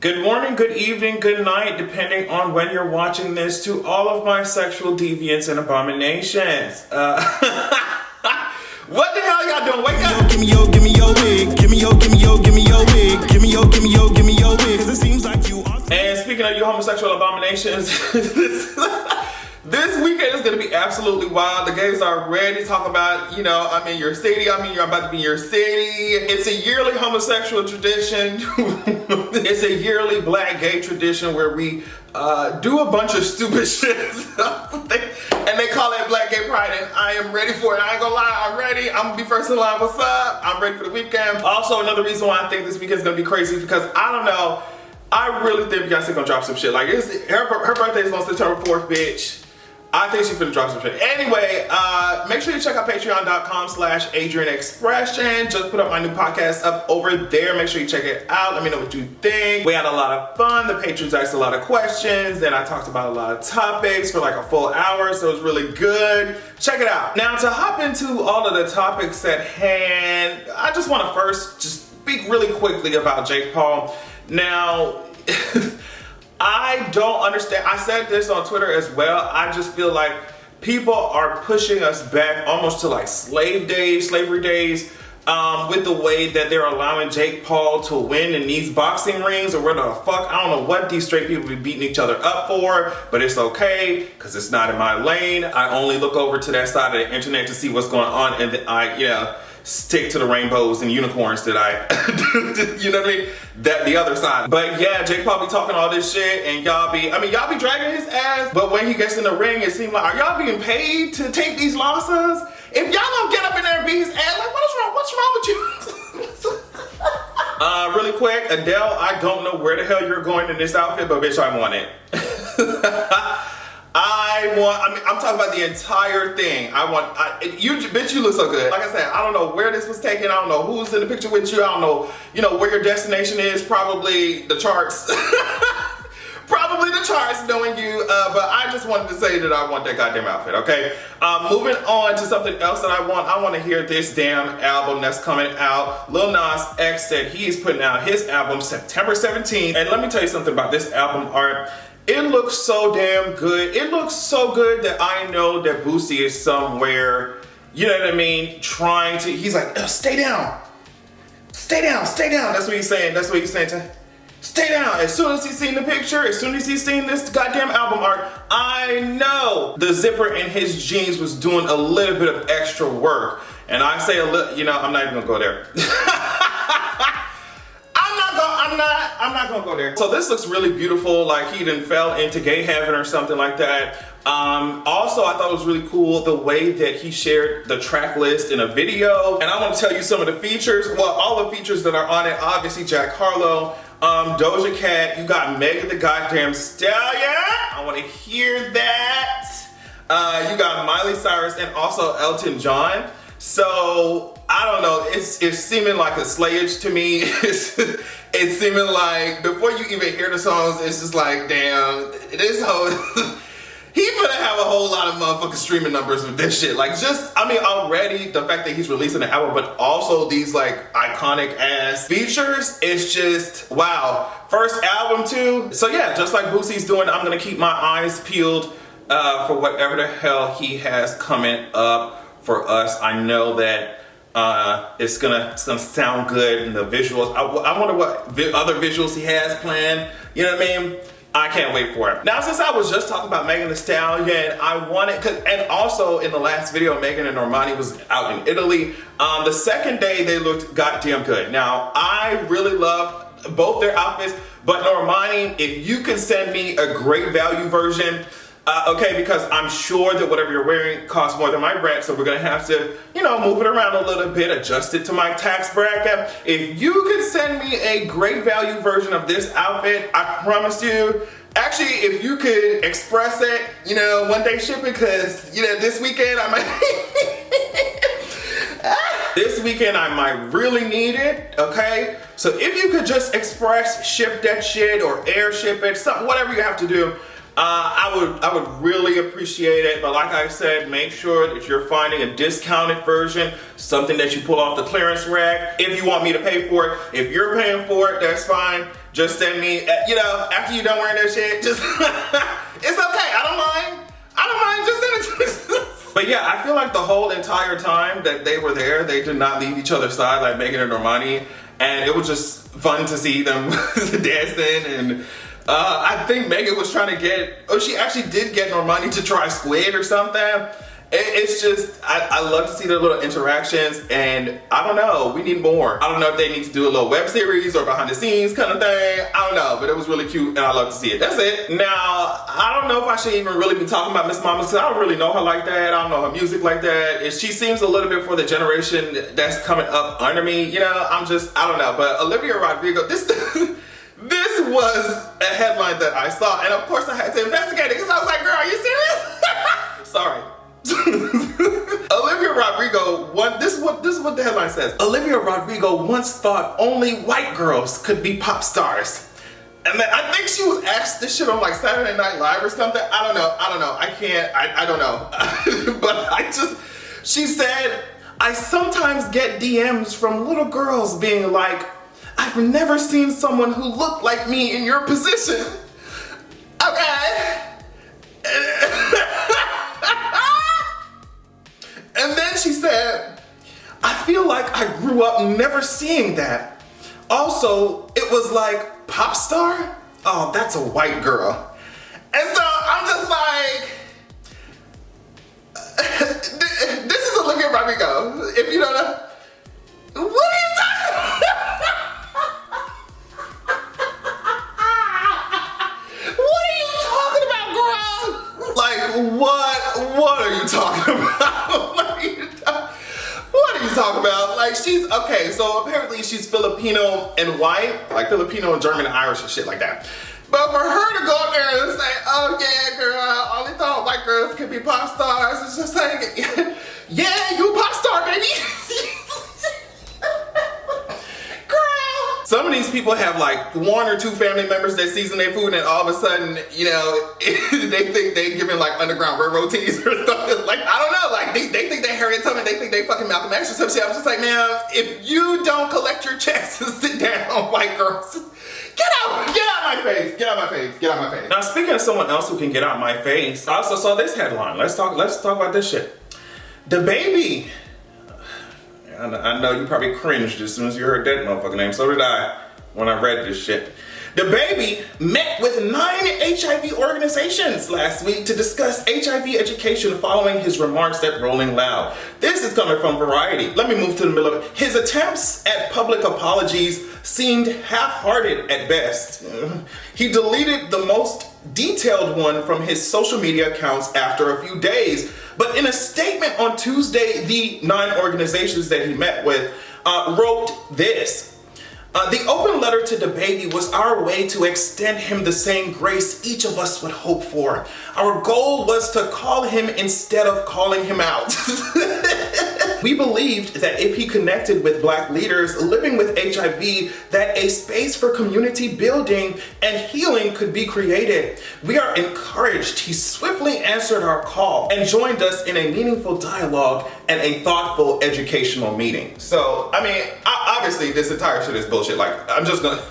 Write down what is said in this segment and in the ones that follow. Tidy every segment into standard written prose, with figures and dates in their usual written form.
Good morning, good evening, good night, depending on when you're watching this, to all of my sexual deviants and abominations. What the hell y'all doing? Wake up! Give me your wig. Give me your wig. Give me your wig. Give me your wig. Cause it seems like you are. And speaking of you homosexual abominations, this weekend is gonna be absolutely wild. The gays are ready to talk about, I'm in your city. You're about to be in your city. It's a yearly homosexual tradition. It's a yearly black gay tradition where we do a bunch of stupid shit. And they call it Black Gay Pride, and I am ready for it. I ain't gonna lie, I'm ready. I'm gonna be first in line. What's up? I'm ready for the weekend. Also, another reason why I think this weekend's gonna be crazy is because I don't know. I really think Beyonce gonna drop some shit. Like, her birthday is on September 4th, bitch. I think she's finna drop some shit. Anyway, make sure you check out patreon.com/AdrianExpression. Just put up my new podcast up over there. Make sure you check it out. Let me know what you think. We had a lot of fun. The patrons asked a lot of questions. Then I talked about a lot of topics for like a full hour, so it was really good. Check it out. Now, to hop into all of the topics at hand, I just want to first just speak really quickly about Jake Paul. Now, I don't understand. I said this on Twitter as well. I just feel like people are pushing us back almost to like slavery days, with the way that they're allowing Jake Paul to win in these boxing rings or whatever the fuck. I don't know what these straight people be beating each other up for, but it's okay because it's not in my lane. I only look over to that side of the internet to see what's going on, and then I, stick to the rainbows and unicorns that you know what I mean? That the other side. But yeah, Jake Paul be talking all this shit and y'all be dragging his ass, but when he gets in the ring, it seems like, are y'all being paid to take these losses? If y'all don't get up in there and beat his ass, like what's wrong with you? Really quick, Adele, I don't know where the hell you're going in this outfit, but bitch, I want it. I'm talking about the entire thing. Bitch, you look so good. Like I said, I don't know where this was taken. I don't know who's in the picture with you. I don't know, where your destination is. Probably the charts. Probably the charts knowing you. But I just wanted to say that I want that goddamn outfit, okay? Moving on to something else that I want to hear this damn album that's coming out. Lil Nas X said he's putting out his album September 17th. And let me tell you something about this album art. It looks so damn good. It looks so good that I know that Boosie is somewhere, you know what I mean, he's like, stay down. Stay down. That's what he's saying. To stay down. As soon as he's seen the picture, as soon as he's seen this goddamn album art, I know the zipper in his jeans was doing a little bit of extra work. And I say a little, I'm not even gonna go there. I'm not gonna go there. So this looks really beautiful, like he done fell into gay heaven or something like that. Also, I thought it was really cool the way that he shared the track list in a video. And I want to tell you some of the features. Well, all the features that are on it, obviously Jack Harlow, Doja Cat, you got Meg and the goddamn Stallion. I want to hear that. You got Miley Cyrus and also Elton John. So I don't know, it's seeming like a slayage to me. It's seeming like before you even hear the songs, it's just like, damn, this whole he finna have a whole lot of motherfucking streaming numbers with this shit. Like already the fact that he's releasing an album, but also these like iconic ass features, it's just wow. First album too. So yeah, just like Boosie's doing, I'm gonna keep my eyes peeled for whatever the hell he has coming up for us. I know that it's gonna sound good in the visuals. I wonder what other visuals he has planned. You know what I mean? I can't wait for it. Now, since I was just talking about Megan Thee Stallion, and also in the last video, Megan and Normani was out in Italy. The second day, they looked goddamn good. Now, I really love both their outfits, but Normani, if you can send me a great value version, okay, because I'm sure that whatever you're wearing costs more than my rent, so we're gonna have to, move it around a little bit, adjust it to my tax bracket. If you could send me a great value version of this outfit, I promise you, actually, if you could express it, one day shipping, because, this weekend I might really need it, okay? So if you could just express ship that shit or air ship it, something, whatever you have to do, I would really appreciate it. But like I said, make sure that you're finding a discounted version, something that you pull off the clearance rack. If you want me to pay for it, if you're paying for it, that's fine. just send me, you know, after you're done wearing that shit, just, it's okay, I don't mind, just send it to me. But yeah, I feel like the whole entire time that they were there, they did not leave each other's side like Megan and Normani, and it was just fun to see them dancing. And I think Megan was trying to she actually did get Normani to try squid or something. It's just, I love to see their little interactions, and I don't know, we need more. I don't know if they need to do a little web series or behind the scenes kind of thing. I don't know, but it was really cute and I love to see it. That's it. Now, I don't know if I should even really be talking about Miss Mama because I don't really know her like that. I don't know her music like that. She seems a little bit for the generation that's coming up under me. You know, I don't know. But Olivia Rodrigo, this was a headline that I saw, and of course I had to investigate it because I was like, girl, are you serious? Sorry. Olivia Rodrigo, this is what the headline says. Olivia Rodrigo once thought only white girls could be pop stars. And then I think she was asked this shit on like Saturday Night Live or something. I don't know. I don't know. But she said, I sometimes get DMs from little girls being like, I've never seen someone who looked like me in your position. Okay. And then she said, I feel like I grew up never seeing that. Also, it was like, pop star? Oh, that's a white girl. And so I'm just like, this is Olivia Rodrigo. If you don't know, what are you talking about? What are you talking about, girl? Like, what are you talking about? What are you talking about? Like, she's, okay, so apparently she's Filipino and white, like Filipino and German and Irish and shit like that. But for her to go up there and say, oh yeah, girl, I only thought white girls could be pop stars, it's just like, yeah, you a pop star, baby. Some of these people have like 1 or 2 family members that season their food, and all of a sudden, you know, they think they giving like Underground Railroad teas or something. Like, I don't know, like they think they Harriet Tubman, they think they fucking Malcolm X or some shit. I'm just like, man, if you don't collect your checks and sit down, white girls, get out my face, get out my face, get out my face. Now, speaking of someone else who can get out my face, I also saw this headline. Let's talk about this shit. DaBaby. I know you probably cringed as soon as you heard that motherfucking name. So did I when I read this shit. DaBaby met with 9 HIV organizations last week to discuss HIV education following his remarks at Rolling Loud. This is coming from Variety. Let me move to the middle of it. His attempts at public apologies seemed half-hearted at best. He deleted the most detailed one from his social media accounts after a few days. But in a statement on Tuesday, the 9 organizations that he met with wrote this. The open letter to DaBaby was our way to extend him the same grace each of us would hope for. Our goal was to call him instead of calling him out. We believed that if he connected with Black leaders living with HIV, that a space for community building and healing could be created. We are encouraged. He swiftly answered our call and joined us in a meaningful dialogue and a thoughtful educational meeting. So, I mean, obviously this entire shit is bullshit. Like, I'm just gonna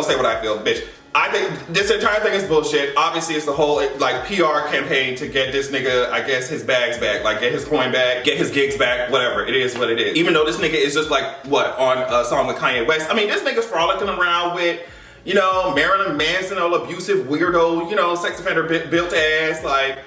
say what I feel, bitch. I think this entire thing is bullshit. Obviously, it's the whole like PR campaign to get this nigga, I guess, his bags back, like get his coin back, get his gigs back, whatever. It is what it is. Even though this nigga is just like, what, on a song with Kanye West. I mean, this nigga's frolicking around with, you know, Marilyn Manson, old abusive weirdo, you know, sex offender built ass, like,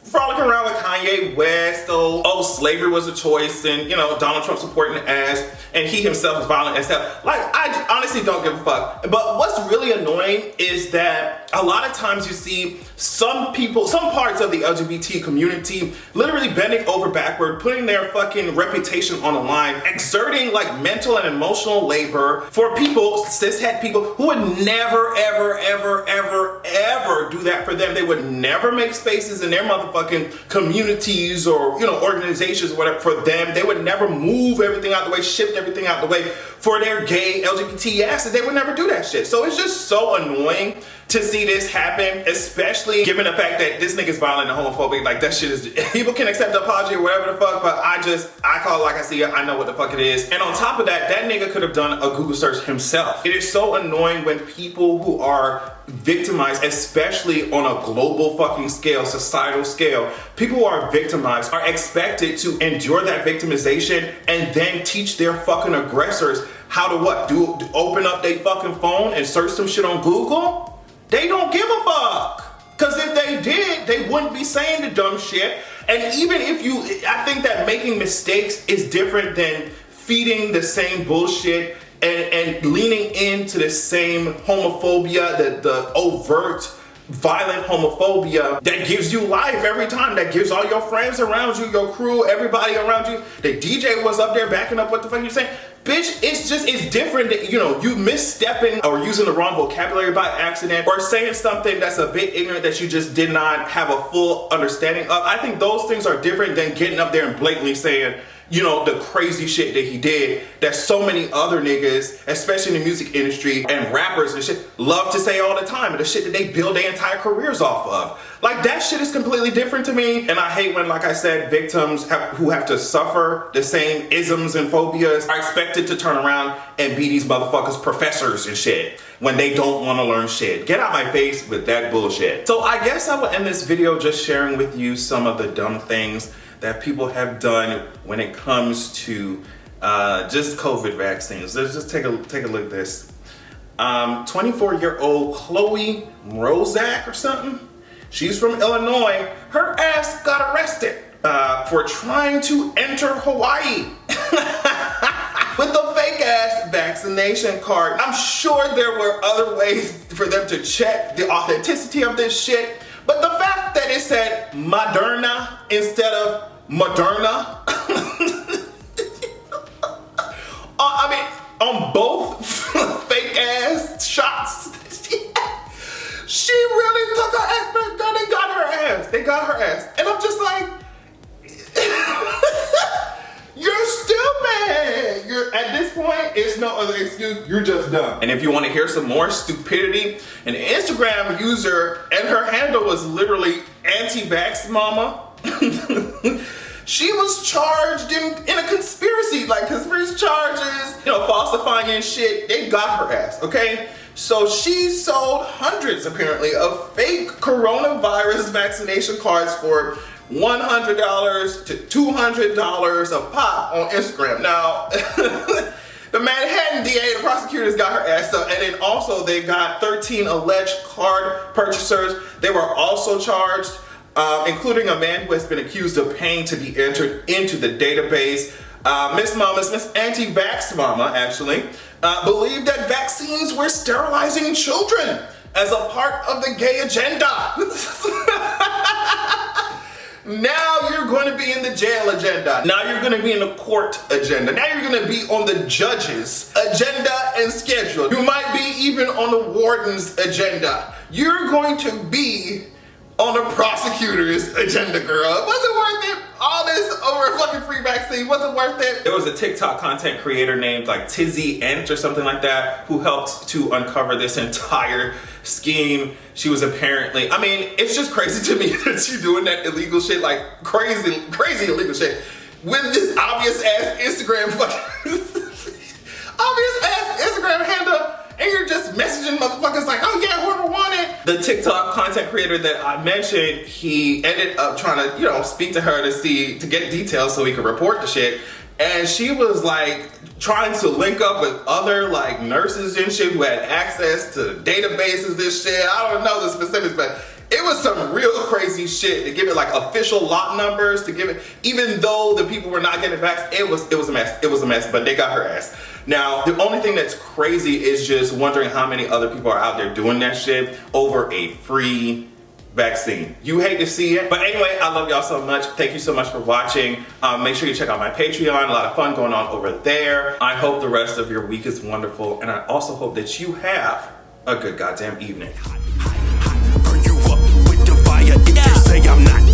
frolicking around with Kanye West, oh, slavery was a choice, and, you know, Donald Trump supporting the ass, and he himself is violent and stuff. Like, I honestly don't give a fuck. But what's really annoying is that a lot of times you see some people, some parts of the LGBT community literally bending over backward, putting their fucking reputation on the line, exerting like mental and emotional labor for people, cishet people, who would never, ever, ever, ever, ever do that for them. They would never make spaces in their motherfucking communities or, you know, organizations or whatever for them. They would never move everything out the way, shift everything out the way for their gay LGBT asses. They would never do that shit. So it's just so annoying to see this happen, especially given the fact that this nigga's violent and homophobic. Like, that shit is, people can accept the apology or whatever the fuck, but I call it like I see it. I know what the fuck it is. And on top of that, that nigga could have done a Google search himself. It is so annoying when people who are victimized, especially on a global fucking scale, societal scale, people who are victimized are expected to endure that victimization and then teach their fucking aggressors how to what? Open up their fucking phone and search some shit on Google? They don't give a fuck. Because if they did, they wouldn't be saying the dumb shit. And even if you, I think that making mistakes is different than feeding the same bullshit and leaning into the same homophobia, the overt, violent homophobia that gives you life every time, that gives all your friends around you, your crew, everybody around you. The DJ was up there backing up what the fuck you're saying. Bitch, it's different that, you know, you misstepping or using the wrong vocabulary by accident or saying something that's a bit ignorant that you just did not have a full understanding of. I think those things are different than getting up there and blatantly saying, you know, the crazy shit that he did that so many other niggas, especially in the music industry and rappers and shit, love to say all the time, and the shit that they build their entire careers off of. Like, that shit is completely different to me, and I hate when, like I said, victims who have to suffer the same isms and phobias are expected to turn around and be these motherfuckers professors and shit when they don't want to learn shit. Get out my face with that bullshit. So I guess I will end this video just sharing with you some of the dumb things that people have done when it comes to just COVID vaccines. Let's just take a look at this. 24-year-old Chloe Rozak or something. She's from Illinois. Her ass got arrested for trying to enter Hawaii with a fake ass vaccination card. I'm sure there were other ways for them to check the authenticity of this shit, but the fact that it said Moderna instead of Moderna, I mean, on both fake ass shots, she really took her ass back down and got her ass. They got her ass. And I'm just like, you're stupid. At this point, it's no other excuse. You're just dumb. And if you want to hear some more stupidity, an Instagram user, and her handle was literally anti-vax mama. She was charged in a conspiracy, like conspiracy charges, you know, falsifying and shit. They got her ass, okay? So she sold hundreds, apparently, of fake coronavirus vaccination cards for $100 to $200 a pop on Instagram. Now, the Manhattan DA, the prosecutors got her ass up, and then also they got 13 alleged card purchasers. They were also charged, including a man who has been accused of paying to be entered into the database. Miss Anti-Vax Mama, actually, believed that vaccines were sterilizing children as a part of the gay agenda. Now you're going to be in the jail agenda. Now you're going to be in the court agenda. Now you're going to be on the judge's agenda and schedule. You might be even on the warden's agenda. You're going to be on the prosecutor's agenda, girl. It wasn't worth it. All this over a fucking free vaccine wasn't worth it. There was a TikTok content creator named like sheeeeiitttt or something like that who helped to uncover this entire scheme. She was apparently, I mean, it's just crazy to me that she's doing that illegal shit, like crazy illegal shit with this obvious ass Instagram fucking obvious ass Instagram handle. And you're just messaging motherfuckers like, oh yeah, whoever wanted. The TikTok content creator that I mentioned, he ended up trying to, you know, speak to her to get details so he could report the shit. And she was like trying to link up with other like nurses and shit who had access to databases and shit. I don't know the specifics, but it was some real crazy shit to give it like official lot numbers, to give it, even though the people were not getting vaxxed, it was a mess. It was a mess, but they got her ass. Now, the only thing that's crazy is just wondering how many other people are out there doing that shit over a free vaccine. You hate to see it. But anyway, I love y'all so much. Thank you so much for watching. Make sure you check out my Patreon. A lot of fun going on over there. I hope the rest of your week is wonderful. And I also hope that you have a good goddamn evening. Burn you up with the fire if you say I'm not.